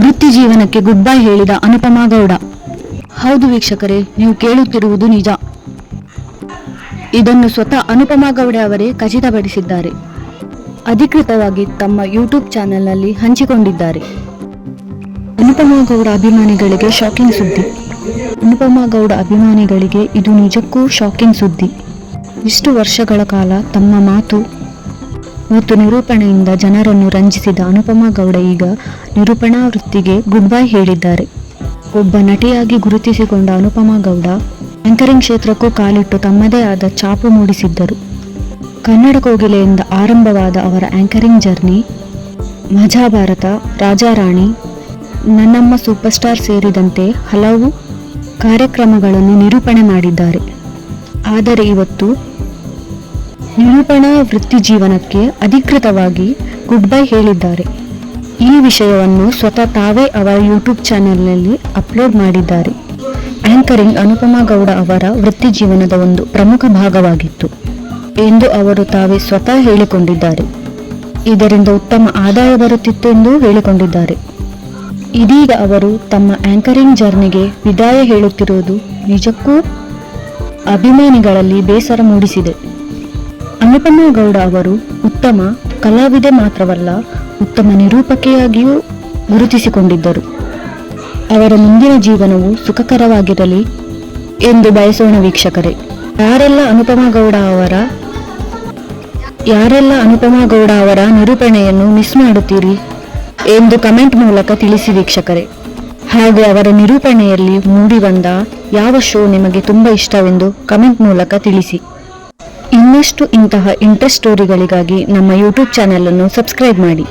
ವೃತ್ತಿ ಜೀವನಕ್ಕೆ good bye ಹೇಳಿದ ಅನುಪಮಾ ಗೌಡ. ಹೌದು ವೀಕ್ಷಕರೇ, ನೀವು ಕೇಳುತ್ತಿರುವುದು ನಿಜ. ಇದನ್ನು ಸ್ವತಃ ಅನುಪಮಾ ಗೌಡ ಅವರೇ ಖಚಿತಪಡಿಸಿದ್ದಾರೆ. ಅಧಿಕೃತವಾಗಿ ತಮ್ಮ ಯೂಟ್ಯೂಬ್ ಚಾನೆಲ್ನಲ್ಲಿ ಹಂಚಿಕೊಂಡಿದ್ದಾರೆ. ಅನುಪಮಾ ಗೌಡ ಅಭಿಮಾನಿಗಳಿಗೆ ಶಾಕಿಂಗ್ ಸುದ್ದಿ. ಅನುಪಮಾ ಗೌಡ ಅಭಿಮಾನಿಗಳಿಗೆ ಇದು ನಿಜಕ್ಕೂ ಶಾಕಿಂಗ್ ಸುದ್ದಿ. ಇಷ್ಟು ವರ್ಷಗಳ ಕಾಲ ತಮ್ಮ ಮಾತು ಮತ್ತು ನಿರೂಪಣೆಯಿಂದ ಜನರನ್ನು ರಂಜಿಸಿದ ಅನುಪಮಾ ಗೌಡ ಈಗ ನಿರೂಪಣಾ ವೃತ್ತಿಗೆ ಗುಡ್ ಬೈ ಹೇಳಿದ್ದಾರೆ. ಒಬ್ಬ ನಟಿಯಾಗಿ ಗುರುತಿಸಿಕೊಂಡ ಅನುಪಮಾ ಗೌಡ ಆಂಕರಿಂಗ್ ಕ್ಷೇತ್ರಕ್ಕೂ ಕಾಲಿಟ್ಟು ತಮ್ಮದೇ ಆದ ಛಾಪು ಮೂಡಿಸಿದ್ದರು. ಕನ್ನಡ ಕೋಗಿಲೆಯಿಂದ ಆರಂಭವಾದ ಅವರ ಆಂಕರಿಂಗ್ ಜರ್ನಿ ಮಹಾಭಾರತ, ರಾಜಾರಾಣಿ, ನನ್ನಮ್ಮ ಸೂಪರ್ ಸ್ಟಾರ್ ಸೇರಿದಂತೆ ಹಲವು ಕಾರ್ಯಕ್ರಮಗಳನ್ನು ನಿರೂಪಣೆ ಮಾಡಿದ್ದಾರೆ. ಆದರೆ ಇವತ್ತು ನಿರೂಪಣಾ ವೃತ್ತಿ ಜೀವನಕ್ಕೆ ಅಧಿಕೃತವಾಗಿ ಗುಡ್ ಬೈ ಹೇಳಿದ್ದಾರೆ. ಈ ವಿಷಯವನ್ನು ಸ್ವತಃ ತಾವೇ ಅವರ ಯೂಟ್ಯೂಬ್ ಚಾನೆಲ್ನಲ್ಲಿ ಅಪ್ಲೋಡ್ ಮಾಡಿದ್ದಾರೆ. ಆಂಕರಿಂಗ್ ಅನುಪಮಾ ಗೌಡ ಅವರ ವೃತ್ತಿ ಜೀವನದ ಒಂದು ಪ್ರಮುಖ ಭಾಗವಾಗಿತ್ತು ಎಂದು ಅವರು ತಾವೇ ಸ್ವತಃ ಹೇಳಿಕೊಂಡಿದ್ದಾರೆ. ಇದರಿಂದ ಉತ್ತಮ ಆದಾಯ ಬರುತ್ತಿತ್ತು ಎಂದು ಹೇಳಿಕೊಂಡಿದ್ದಾರೆ. ಇದೀಗ ಅವರು ತಮ್ಮ ಆಂಕರಿಂಗ್ ಜರ್ನಿಗೆ ವಿದಾಯ ಹೇಳುತ್ತಿರುವುದು ನಿಜಕ್ಕೂ ಅಭಿಮಾನಿಗಳಲ್ಲಿ ಬೇಸರ ಮೂಡಿಸಿದೆ. ಅನುಪಮಾ ಗೌಡ ಅವರು ಉತ್ತಮ ಕಲಾವಿದೆ ಮಾತ್ರವಲ್ಲ, ಉತ್ತಮ ನಿರೂಪಕಿಯಾಗಿಯೂ ಗುರುತಿಸಿಕೊಂಡಿದ್ದರು. ಅವರ ಮುಂದಿನ ಜೀವನವು ಸುಖಕರವಾಗಿರಲಿ ಎಂದು ಬಯಸೋಣ ವೀಕ್ಷಕರೇ. ಯಾರೆಲ್ಲ ಅನುಪಮಾ ಗೌಡ ಅವರ ನಿರೂಪಣೆಯನ್ನು ಮಿಸ್ ಮಾಡುತ್ತೀರಿ ಎಂದು ಕಮೆಂಟ್ ಮೂಲಕ ತಿಳಿಸಿ ವೀಕ್ಷಕರೇ. ಹಾಗೆ ಅವರ ನಿರೂಪಣೆಯಲ್ಲಿ ಮೂಡಿಬಂದ ಯಾವ ಶೋ ನಿಮಗೆ ತುಂಬ ಇಷ್ಟವೆಂದು ಕಮೆಂಟ್ ಮೂಲಕ ತಿಳಿಸಿ. ಇನ್ನಷ್ಟು ಇಂತಹ ಇಂಟ್ರೆಸ್ಟ್ ಸ್ಟೋರಿಗಳಿಗಾಗಿ ನಮ್ಮ ಯೂಟ್ಯೂಬ್ ಚಾನೆಲ್ ಅನ್ನು ಸಬ್ಸ್ಕ್ರೈಬ್ ಮಾಡಿ.